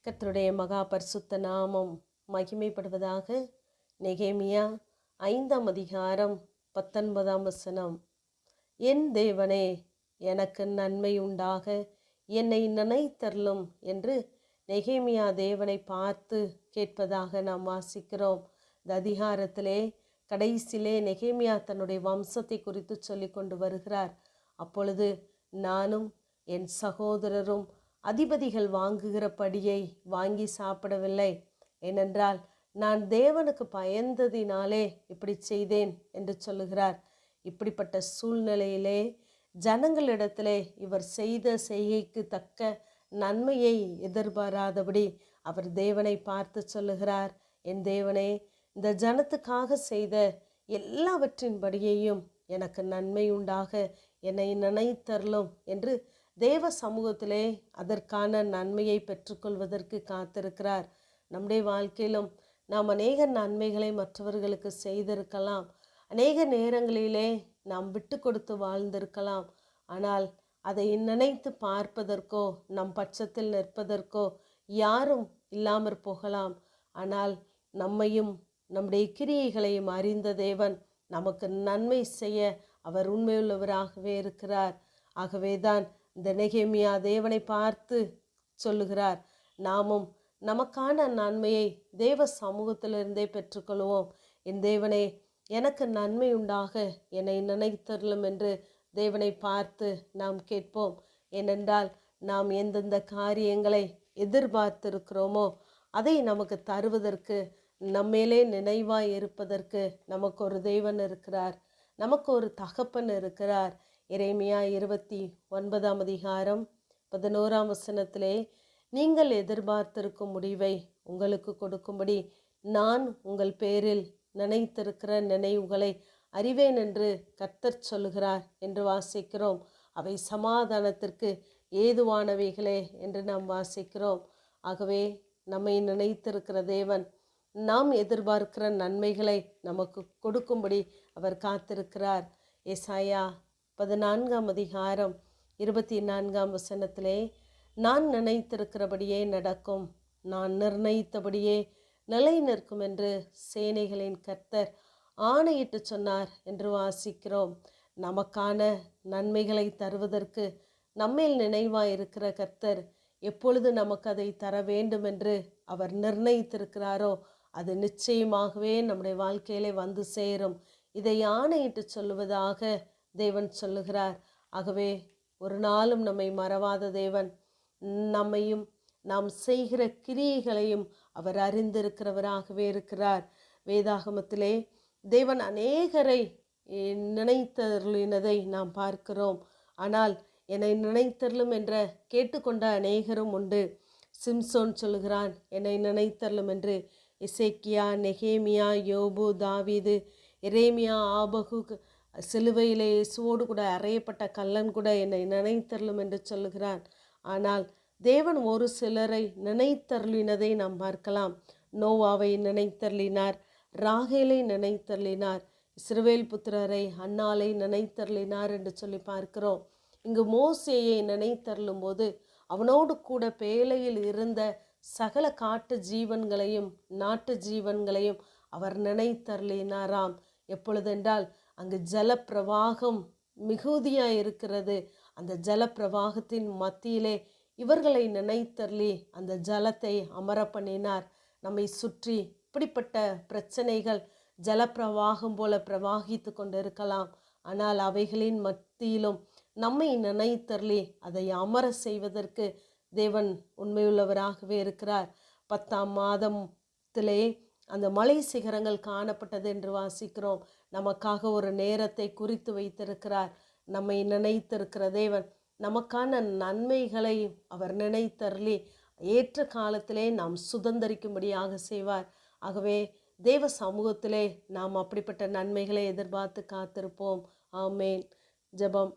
கர்த்தருடைய மகா பரிசுத்த நாமம் மகிமைப்படுவதாக. நெகேமியா 5ஆம் அதிகாரம் 19ஆம் வசனம். என் தேவனே, எனக்கு நன்மை உண்டாக என்னை நினைத்தருளும் என்று நெகேமியா தேவனை பார்த்து கேட்பதாக நாம் வாசிக்கிறோம். இந்த அதிகாரத்திலே கடைசியிலே நெகேமியா தன்னுடைய வம்சத்தை குறித்து சொல்லி கொண்டு வருகிறார். அப்பொழுது நானும் என் சகோதரரும் அதிபதிகள் வாங்குகிற படியை வாங்கி சாப்பிடவில்லை. ஏனென்றால் நான் தேவனுக்கு பயந்ததினாலே இப்படி செய்தேன் என்று சொல்லுகிறார். இப்படிப்பட்ட சூழ்நிலையிலே ஜனங்களிடத்திலே இவர் செய்த செய்கைக்கு தக்க நன்மையை எதிர்பாராதபடி அவர் தேவனை பார்த்து சொல்லுகிறார், என் தேவனே, இந்த ஜனத்துக்காக செய்த எல்லாவற்றின்படியையும் எனக்கு நன்மை உண்டாக என்னை நினைத்தருளும் என்று தேவ சமூகத்திலே அதற்கான நன்மையை பெற்றுக்கொள்வதற்கு காத்திருக்கிறார். நம்முடைய வாழ்க்கையிலும் நாம் அநேக நன்மைகளை மற்றவர்களுக்கு செய்திருக்கலாம். அநேக நேரங்களிலே நாம் விட்டு கொடுத்து வாழ்ந்திருக்கலாம். ஆனால் அதை நினைத்து பார்ப்பதற்கோ நம் பட்சத்தில் நிற்பதற்கோ யாரும் இல்லாமற் போகலாம். ஆனால் நம்மையும் நம்முடைய கிரியைகளையும் அறிந்த தேவன் நமக்கு நன்மை செய்ய அவர் உண்மையுள்ளவராகவே இருக்கிறார். ஆகவேதான் இந்த நெகேமியா தேவனை பார்த்து சொல்லுகிறார், நாமும் நமக்கான நன்மையை தேவ சமூகத்திலிருந்தே பெற்றுக்கொள்வோம். என் தேவனே, எனக்கு நன்மை உண்டாக என்னை நினைத்தருளும் என்று தேவனை பார்த்து நாம் கேட்போம். ஏனென்றால் நாம் எந்தெந்த காரியங்களை எதிர்பார்த்திருக்கிறோமோ அதை நமக்கு தருவதற்கு, நம்மேலே நினைவாய் இருப்பதற்கு நமக்கு ஒரு தேவன் இருக்கிறார், நமக்கு ஒரு தகப்பன் இருக்கிறார். எரேமியா 29ஆம் அதிகாரம் 11ஆம் வசனத்திலே, நீங்கள் எதிர்பார்த்திருக்கும் முடிவை உங்களுக்கு கொடுக்கும்படி நான் உங்கள் பேரில் நினைத்திருக்கிற நினைவுகளை அறிவேன் என்று கர்த்தர் சொல்லுகிறார் என்று வாசிக்கிறோம். அவை சமாதானத்திற்கு ஏதுவானவைகளே என்று நாம் வாசிக்கிறோம். ஆகவே நம்மை நினைத்திருக்கிற தேவன் நாம் எதிர்பார்க்கிற நன்மைகளை நமக்கு கொடுக்கும்படி அவர் காத்திருக்கிறார். ஏசாயா 14ஆம் அதிகாரம் 24ஆம் வசனத்திலே, நான் நினைத்திருக்கிறபடியே நடக்கும், நான் நிர்ணயித்தபடியே நிலை நிற்கும் என்று சேனைகளின் கர்த்தர் ஆணையிட்டு சொன்னார் என்று வாசிக்கிறோம். நமக்கான நன்மைகளை தருவதற்கு நம்மேல் நினைவாய் இருக்கிற கர்த்தர் எப்பொழுது நமக்கு அதை தர வேண்டும் என்று அவர் நிர்ணயித்திருக்கிறாரோ அது நிச்சயமாகவே நம்முடைய வாழ்க்கையிலே வந்து சேரும். இதை ஆணையிட்டு சொல்லுவதாக தேவன் சொல்லுகிறார். ஆகவே ஒரு நாளும் நம்மை மறவாத தேவன் நம்மையும் நாம் செய்கிற கிரியைகளையும் அவர் அறிந்திருக்கிறவராகவே இருக்கிறார். வேதாகமத்திலே தேவன் அநேகரை நினைத்தருளினதை நாம் பார்க்கிறோம். ஆனால் என்னை நினைத்தருளும் என்ற கேட்டுக்கொண்ட அநேகரும் உண்டு. சிம்சோன் சொல்லுகிறான், என்னை நினைத்தருளும் என்று. எசேக்கியா, நெகேமியா, யோபு, தாவீது, எரேமியா, ஆபகு, சிலுவையிலே இயேசுவோடு கூட அறையப்பட்ட கல்லன் கூட என்னை நினைத்தருளும் என்று சொல்லுகிறான். ஆனால் தேவன் ஒரு சிலரை நினைத்தருளினதை நாம் பார்க்கலாம். நோவாவை நினைத்தருளினார், ராகேலை நினைத்தருளினார், இஸ்ரவேல் புத்திரரை, அன்னாளை நினைத்தருளினார் என்று சொல்லி பார்க்கிறோம். இங்கு மோசேயை நினைத்தருளும் போது அவனோடு கூட பேழையில் இருந்த சகல காட்டு ஜீவன்களையும் நாட்டு ஜீவன்களையும் அவர் நினைத்தருளினாராம். எப்பொழுதென்றால் அங்கு ஜலப்பிரவாகம் மிகுதியாய் இருக்கிறது. அந்த ஜலப்பிரவாகத்தின் மத்தியிலே இவர்களை நினைத்தருளி அந்த ஜலத்தை அமர பண்ணினார். நம்மை சுற்றி இப்படிப்பட்ட பிரச்சனைகள் ஜலப்பிரவாகம் போல பிரவாகித்து கொண்டு இருக்கலாம். ஆனால் அவைகளின் மத்தியிலும் நம்மை நினைத்தருளி அதை அமர செய்வதற்கு தேவன் உண்மையுள்ளவராகவே இருக்கிறார். 10ஆம் மாதத்திலே அந்த மலை சிகரங்கள் காணப்பட்டது என்று வாசிக்கிறோம். நமக்காக ஒரு நேரத்தை குறித்து வைத்திருக்கிறார். நம்மை நினைத்திருக்கிற தேவன் நமக்கான நன்மைகளை அவர் நினைத்தருளி ஏற்ற காலத்திலே நாம் சுதந்தரிக்கும்படியாக செய்வார். ஆகவே தேவ சமூகத்திலே நாம் அப்படிப்பட்ட நன்மைகளை எதிர்பார்த்து காத்திருப்போம். ஆமேன். ஜெபம்.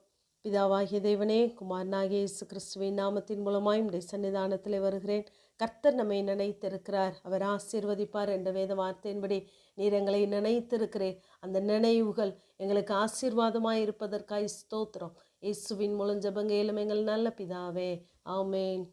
பிதாவாகிய தேவனே, குமாரனாகிய இயேசு கிறிஸ்துவின் நாமத்தின் மூலமாய் உம்முடைய சன்னிதானத்திலே வருகிறேன். கர்த்தர் நம்மை நினைத்திருக்கிறார், அவர் ஆசீர்வதிப்பார் என்ற வேத வார்த்தையின்படி நீர் எங்களை நினைத்திருக்கிறேன். அந்த நினைவுகள் எங்களுக்கு ஆசீர்வாதமாய் இருப்பதற்காய் ஸ்தோத்திரம். இயேசுவின் மூலம் ஜெபங்கேலும் எங்கள் நல்ல பிதாவே. ஆமேன்.